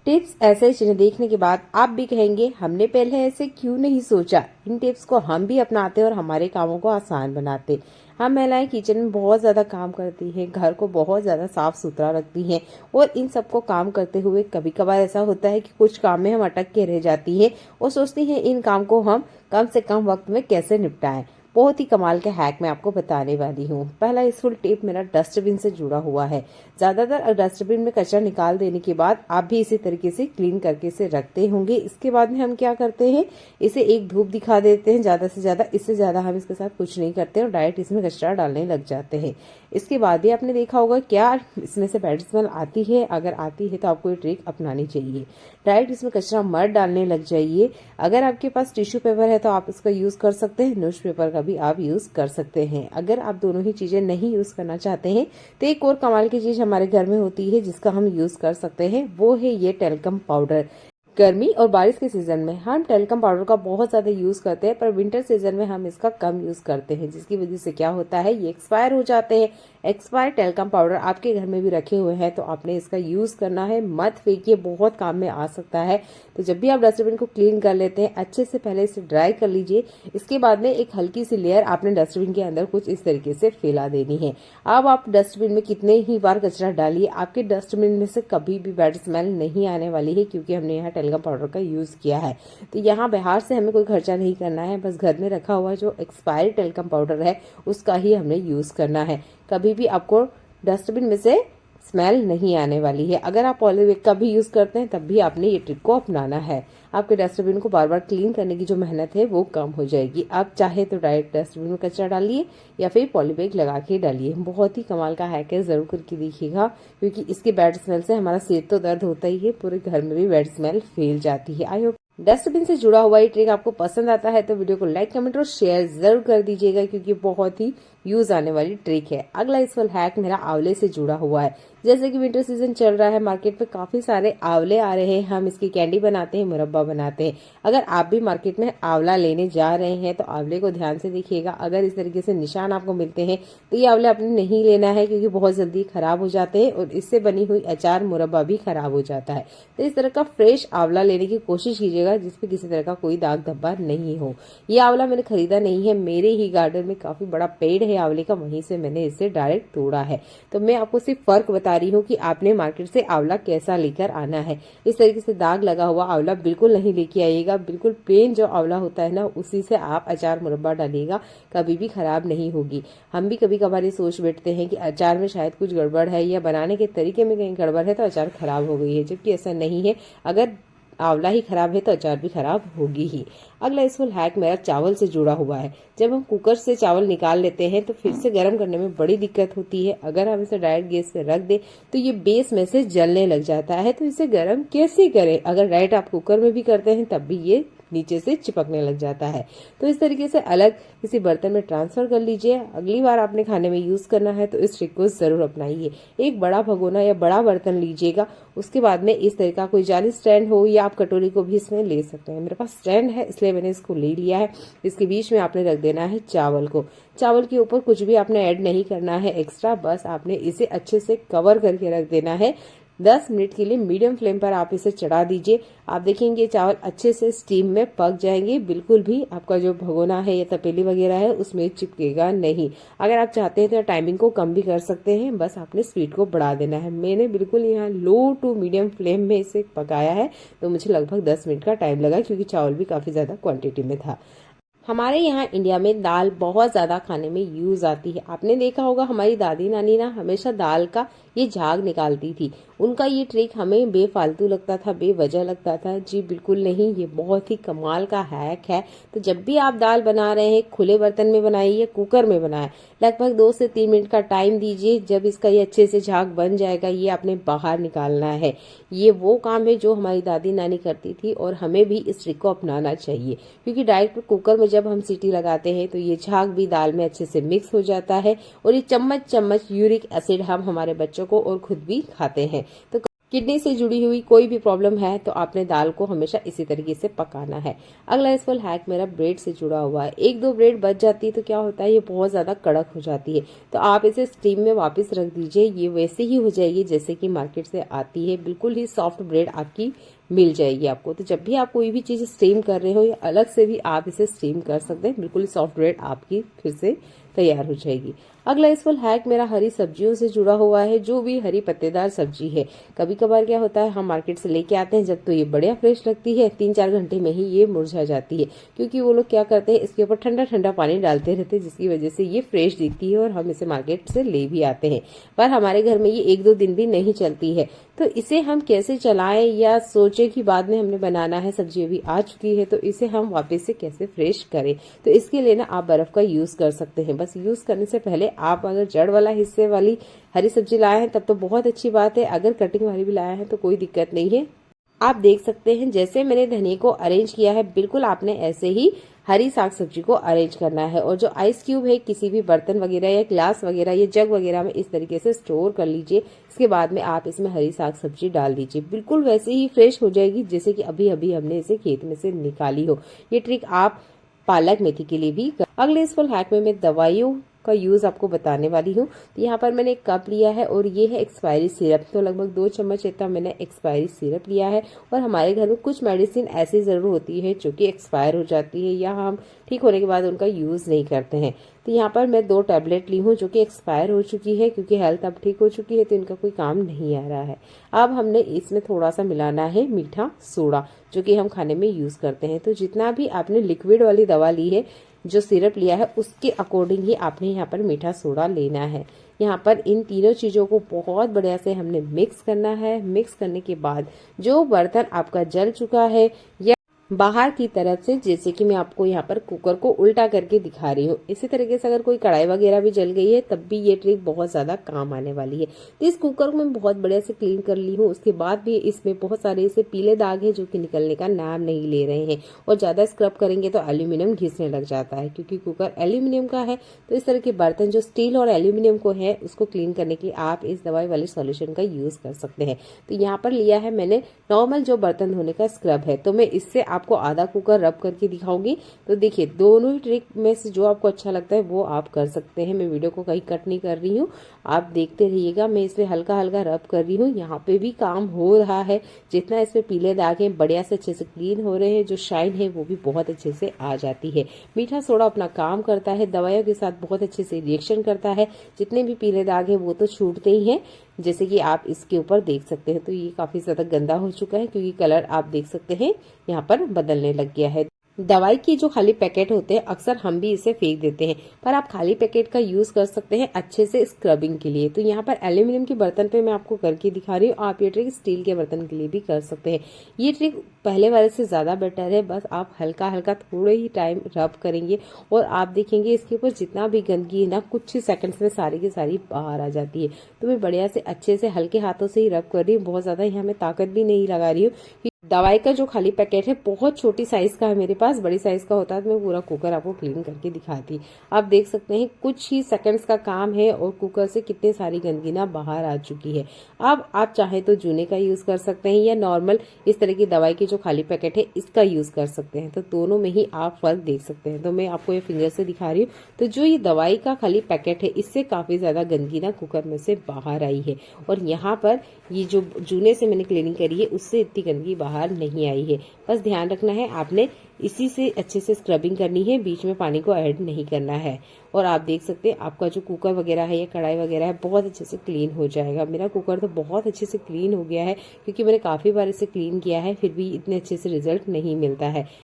Tips ऐसे जिन्हें देखने के बाद आप भी कहेंगे हमने पहले ऐसे क्यों नहीं सोचा। इन टिप्स को हम भी अपनाते और हमारे कामों को आसान बनाते। हम महिलाएं किचन में बहुत ज्यादा काम करती हैं, घर को बहुत ज्यादा साफ सुथरा रखती हैं और इन सबको काम करते हुए कभी कभार ऐसा होता है कि कुछ काम में हम अटक के रह जाती हैं और सोचती हैं इन काम को हम कम से कम वक्त में कैसे निपटाएं। बहुत ही कमाल के हैक मैं आपको बताने वाली हूँ। पहला यूजफुल टिप मेरा डस्टबिन से जुड़ा हुआ है। ज्यादातर डस्टबिन में कचरा निकाल देने के बाद आप भी इसी तरीके से क्लीन करके इसे रखते होंगे। इसके बाद में हम क्या करते हैं, इसे एक धूप दिखा देते हैं ज्यादा से ज्यादा। इससे ज्यादा हम इसके साथ कुछ नहीं करते और डायरेक्ट इसमें कचरा डालने लग जाते हैं। इसके बाद भी आपने देखा होगा क्या इसमें से बैड स्मेल आती है। अगर आती है तो आपको ये ट्रिक अपनानी चाहिए। डायरेक्ट इसमें कचरा मत डालने लग जाइए। अगर आपके पास टिश्यू पेपर है तो आप इसका यूज कर सकते हैं, न्यूज पेपर का भी आप यूज कर सकते हैं। अगर आप दोनों ही चीजें नहीं यूज करना चाहते हैं तो एक और कमाल की चीज हमारे घर में होती है जिसका हम यूज कर सकते हैं, वो है ये टेल्कम पाउडर। गर्मी और बारिश के सीजन में हम टेल्कम पाउडर का बहुत ज्यादा यूज करते हैं, पर विंटर सीजन में हम इसका कम यूज करते हैं, जिसकी वजह से क्या होता है ये एक्सपायर हो जाते हैं। एक्सपायर टेल्कम पाउडर आपके घर में भी रखे हुए हैं तो आपने इसका यूज करना है, मत फेंकिए, बहुत काम में आ सकता है। तो जब भी आप डस्टबिन को क्लीन कर लेते हैं अच्छे से पहले इसे ड्राई कर लीजिए। इसके बाद में एक हल्की सी लेयर आपने डस्टबिन के अंदर कुछ इस तरीके से फैला देनी है। अब आप डस्टबिन में कितने ही बार कचरा डालिए, आपके डस्टबिन में से कभी भी बैड स्मेल नहीं आने वाली है, क्योंकि हमने यहाँ टेल्कम पाउडर का यूज किया है। तो यहाँ बाहर से हमें कोई खर्चा नहीं करना है, बस घर में रखा हुआ जो एक्सपायरी टेल्कम पाउडर है उसका ही हमने यूज करना है। कभी भी आपको डस्टबिन में से स्मेल नहीं आने वाली है। अगर आप पॉलीबैग का भी यूज करते हैं तब भी आपने ये ट्रिक को अपनाना है। आपके डस्टबिन को बार बार क्लीन करने की जो मेहनत है वो कम हो जाएगी। आप चाहे तो डायरेक्ट डस्टबिन में कचरा डालिए या फिर पॉलीबैग लगा के डालिए। बहुत ही कमाल का हैक है, जरूर करके देखिएगा, क्योंकि इसके बैड स्मेल से हमारा सिर तो दर्द होता ही है, पूरे घर में भी बैड स्मेल फैल जाती है। आई होप डस्टबिन से जुड़ा हुआ ये ट्रिक आपको पसंद आता है तो वीडियो को लाइक, कमेंट और शेयर जरूर कर दीजिएगा, क्योंकि बहुत ही यूज आने वाली ट्रिक है। अगला यूजफुल हैक मेरा आंवले से जुड़ा हुआ है। जैसे कि विंटर सीजन चल रहा है, मार्केट में काफी सारे आंवले आ रहे हैं, हम इसकी कैंडी बनाते हैं, मुरब्बा बनाते हैं। अगर आप भी मार्केट में आंवला लेने जा रहे हैं तो आंवले को ध्यान से देखिएगा। अगर इस तरीके से निशान आपको मिलते हैं तो ये आंवले आपने नहीं लेना है, क्योंकि बहुत जल्दी खराब हो जाते हैं और इससे बनी हुई अचार मुरब्बा भी खराब हो जाता है। तो इस तरह का फ्रेश आंवला लेने की कोशिश कीजिएगा जिसपे किसी तरह का कोई दाग धब्बा नहीं हो। ये आंवला मैंने खरीदा नहीं है, मेरे ही गार्डन में काफी बड़ा पेड़ है आंवले का, वहीं से मैंने इसे डायरेक्ट तोड़ा है। तो मैं आपको सिर्फ फर्क बता रही हूँ कि आपने मार्केट से आंवला कैसा लेकर आना है। इस तरीके से दाग लगा हुआ आंवला बिल्कुल नहीं लेके आइएगा। बिल्कुल प्लेन जो आंवला होता है ना, उसी से आप अचार मुरब्बा डालिएगा, कभी भी खराब नहीं होगी। हम भी कभी कभार ये सोच बैठते हैं कि अचार में शायद कुछ गड़बड़ है या बनाने के तरीके में कहीं गड़बड़ है तो अचार खराब हो गई है, जबकि ऐसा नहीं है। अगर आंवला ही खराब है तो अचार भी खराब होगी ही। अगला यूजफुल हैक मेरा चावल से जुड़ा हुआ है। जब हम कुकर से चावल निकाल लेते हैं तो फिर से गर्म करने में बड़ी दिक्कत होती है। अगर हम इसे डायरेक्ट गैस पे रख दे तो ये बेस में से जलने लग जाता है। तो इसे गर्म कैसे करें? अगर डायरेक्ट आप कुकर में भी करते हैं तब भी ये नीचे से चिपकने लग जाता है। तो इस तरीके से अलग किसी बर्तन में ट्रांसफर कर लीजिए। अगली बार आपने खाने में यूज करना है तो इस ट्रिक को जरूर अपनाइए। एक बड़ा भगोना या बड़ा बर्तन लीजिएगा, उसके बाद में इस तरह का कोई जाली स्टैंड हो या आप कटोरी को भी इसमें ले सकते हैं। मेरे पास स्टैंड है इसलिए मैंने इसको ले लिया है। इसके बीच में आपने रख देना है चावल को। चावल के ऊपर कुछ भी आपने ऐड नहीं करना है एक्स्ट्रा, बस आपने इसे अच्छे से कवर करके रख देना है। 10 मिनट के लिए मीडियम फ्लेम पर आप इसे चढ़ा दीजिए। आप देखेंगे चावल अच्छे से स्टीम में पक जाएंगे, बिल्कुल भी आपका जो भगोना है या तपेली वगैरह है उसमें चिपकेगा नहीं। अगर आप चाहते हैं तो टाइमिंग को कम भी कर सकते हैं, बस आपने स्पीड को बढ़ा देना है। मैंने बिल्कुल यहाँ लो टू मीडियम फ्लेम में इसे पकाया है, तो मुझे लगभग 10 मिनट का टाइम लगा, क्योंकि चावल भी काफी ज्यादा क्वांटिटी में था। हमारे यहाँ इंडिया में दाल बहुत ज्यादा खाने में यूज आती है। आपने देखा होगा हमारी दादी नानी ना हमेशा दाल का ये झाग निकालती थी। उनका ये ट्रिक हमें बेफालतू लगता था, बेवजह लगता था। जी बिल्कुल नहीं, ये बहुत ही कमाल का हैक है। तो जब भी आप दाल बना रहे हैं, खुले बर्तन में बनाइए या कुकर में बनाए, लगभग 2 से 3 मिनट का टाइम दीजिए। जब इसका ये अच्छे से झाग बन जाएगा, ये आपने बाहर निकालना है। ये वो काम है जो हमारी दादी नानी करती थी और हमें भी इस ट्रिक को अपनाना चाहिए, क्योंकि डायरेक्ट कुकर में जब हम सीटी लगाते हैं तो ये झाग भी दाल में अच्छे से मिक्स हो जाता है और ये चम्मच चम्मच यूरिक एसिड हम हमारे बच्चों को और खुद भी खाते हैं। तो किडनी से जुड़ी हुई कोई भी प्रॉब्लम है तो आपने दाल को हमेशा इसी तरीके से पकाना है। अगला यूजफुल हैक मेरा ब्रेड से जुड़ा हुआ है। एक दो ब्रेड बच जाती है तो क्या होता है, ये बहुत ज्यादा कड़क हो जाती है, तो आप इसे स्टीम में वापस रख दीजिए, ये वैसे ही हो जाएगी जैसे कि मार्केट से आती है, बिल्कुल ही सॉफ्ट ब्रेड आपकी मिल जाएगी आपको। तो जब भी आप कोई भी चीज स्टीम कर रहे हो या अलग से भी आप इसे स्टीम कर सकते हैं, बिल्कुल ही सॉफ्ट ब्रेड आपकी फिर से तैयार हो जाएगी। अगला यूजफुल हैक मेरा हरी सब्जियों से जुड़ा हुआ है। जो भी हरी पत्तेदार सब्जी है, कभी कभार क्या होता है, हम मार्केट से लेके आते हैं जब तो ये बढ़िया फ्रेश लगती है, 3-4 घंटे में ही ये मुरझा जाती है, क्योंकि वो लोग क्या करते हैं, इसके ऊपर ठंडा ठंडा पानी डालते रहते हैं, जिसकी वजह से ये फ्रेश दिखती है और हम इसे मार्केट से ले भी आते हैं, पर हमारे घर में ये 1-2 दिन भी नहीं चलती है। तो इसे हम कैसे चलाएं, या सोचे कि बाद में हमने बनाना है, सब्जी अभी आ चुकी है तो इसे हम वापस से कैसे फ्रेश करें। तो इसके लिए ना आप बर्फ का यूज कर सकते हैं। बस यूज करने से पहले आप अगर जड़ वाला हिस्से वाली हरी सब्जी लाए हैं तब तो बहुत अच्छी बात है, अगर कटिंग वाली भी लाए हैं तो कोई दिक्कत नहीं है। आप देख सकते हैं जैसे मैंने धनिया को अरेंज किया है, बिल्कुल आपने ऐसे ही हरी साग सब्जी को अरेंज करना है। और जो आइस क्यूब है, किसी भी बर्तन वगैरह या ग्लास वगैरह या जग वगैरह में इस तरीके से स्टोर कर लीजिए। इसके बाद में आप इसमें हरी साग सब्जी डाल दीजिए, बिल्कुल वैसे ही फ्रेश हो जाएगी जैसे कि अभी अभी हमने इसे खेत में से निकाली हो। ये ट्रिक आप पालक मेथी के लिए भी अगले इस फुल हैक में मैं दवाइयों का यूज आपको बताने वाली हूँ। तो यहाँ पर मैंने एक कप लिया है और ये है एक्सपायरी सिरप, तो लगभग 2 चम्मच इतना मैंने एक्सपायरी सिरप लिया है। और हमारे घर में कुछ मेडिसिन ऐसी जरूर होती है जो कि एक्सपायर हो जाती है या हम ठीक होने के बाद उनका यूज नहीं करते हैं। तो यहाँ पर मैं 2 टैबलेट ली हूँ जो कि एक्सपायर हो चुकी है, क्योंकि हेल्थ अब ठीक हो चुकी है तो इनका कोई काम नहीं आ रहा है। अब हमने इसमें थोड़ा सा मिलाना है मीठा सोडा, जो कि हम खाने में यूज करते हैं। तो जितना भी आपने लिक्विड वाली दवा ली है, जो सिरप लिया है, उसके अकॉर्डिंग ही आपने यहाँ पर मीठा सोडा लेना है। यहाँ पर इन तीनों चीजों को बहुत बढ़िया से हमने मिक्स करना है। मिक्स करने के बाद जो बर्तन आपका जल चुका है या बाहर की तरफ से, जैसे कि मैं आपको यहाँ पर कुकर को उल्टा करके दिखा रही हूँ, इसी तरीके से अगर कोई कढ़ाई वगैरह भी जल गई है तब भी ये ट्रिक बहुत ज्यादा काम आने वाली है। तो इस कुकर को मैं बहुत बढ़िया से क्लीन कर ली हूँ। उसके बाद भी इसमें बहुत सारे ऐसे पीले दाग है जो कि निकलने का नाम नहीं ले रहे हैं, और ज्यादा स्क्रब करेंगे तो एल्यूमिनियम घिसने लग जाता है, क्योंकि कुकर एल्यूमिनियम का है। तो इस तरह के बर्तन जो स्टील और एल्यूमिनियम को है, उसको क्लीन करने के लिए आप इस दवाई वाले सॉल्यूशन का यूज कर सकते हैं। तो यहाँ पर लिया है मैंने नॉर्मल जो बर्तन धोने का स्क्रब है, तो मैं इससे आपको आधा कुकर रब करके दिखाऊंगी। तो देखिए, दोनों ही ट्रिक में से जो आपको अच्छा लगता है वो आप कर सकते हैं। मैं वीडियो को कहीं कट नहीं कर रही हूँ, आप देखते रहिएगा। मैं इसमें हल्का हल्का रब कर रही हूँ, यहाँ पे भी काम हो रहा है। जितना इसमें पीले दाग है बढ़िया से अच्छे से क्लीन हो रहे हैं, जो शाइन है वो भी बहुत अच्छे से आ जाती है। मीठा सोडा अपना काम करता है, दवाइयों के साथ बहुत अच्छे से रिएक्शन करता है। जितने भी पीले दाग है वो तो छूटते ही हैं, जैसे कि आप इसके ऊपर देख सकते हैं। तो ये काफी ज्यादा गंदा हो चुका है, क्योंकि कलर आप देख सकते हैं यहाँ पर बदलने लग गया है। दवाई की जो खाली पैकेट होते हैं, अक्सर हम भी इसे फेंक देते हैं, पर आप खाली पैकेट का यूज कर सकते हैं अच्छे से स्क्रबिंग के लिए। तो यहाँ पर एल्यूमिनियम के बर्तन पे मैं आपको करके दिखा रही हूँ, आप ये ट्रिक स्टील के बर्तन के लिए भी कर सकते हैं। ये ट्रिक पहले वाले से ज्यादा बेटर है। बस आप हल्का हल्का थोड़े ही टाइम रब करेंगे और आप देखेंगे इसके ऊपर जितना भी गंदगी है ना, कुछ ही सेकंड्स में सारी की सारी बाहर आ जाती है। तो मैं बढ़िया से अच्छे से हल्के हाथों से ही रब कर रही हूँ, बहुत ज्यादा यहाँ मैं ताकत भी नहीं लगा रही हूँ। दवाई का जो खाली पैकेट है बहुत छोटी साइज का है मेरे पास, बड़ी साइज का होता है तो मैं पूरा कुकर आपको क्लीन करके दिखाती। आप देख सकते हैं कुछ ही सेकंड्स का काम है और कुकर से कितनी सारी गंदगी ना बाहर आ चुकी है। अब आप चाहे तो जूने का यूज कर सकते हैं या नॉर्मल इस तरह की दवाई की जो खाली पैकेट है इसका यूज कर सकते हैं। तो दोनों में ही आप फर्क देख सकते हैं। तो मैं आपको ये फिंगर से दिखा रही हूँ। तो जो ये दवाई का खाली पैकेट है, इससे काफी ज्यादा गंदगी ना कुकर में से बाहर आई है, और यहाँ पर ये जो जूने से मैंने क्लीनिंग करी है उससे इतनी गंदगी बाहर नहीं आई है। बस ध्यान रखना है, आपने इसी से अच्छे से स्क्रबिंग करनी है, बीच में पानी को ऐड नहीं करना है। और आप देख सकते हैं आपका जो कुकर वगैरह है या कढ़ाई वगैरह है बहुत अच्छे से क्लीन हो जाएगा। मेरा कुकर तो बहुत अच्छे से क्लीन हो गया है, क्योंकि मैंने काफी बार इसे क्लीन किया है, फिर भी इतने अच्छे से रिजल्ट नहीं मिलता है।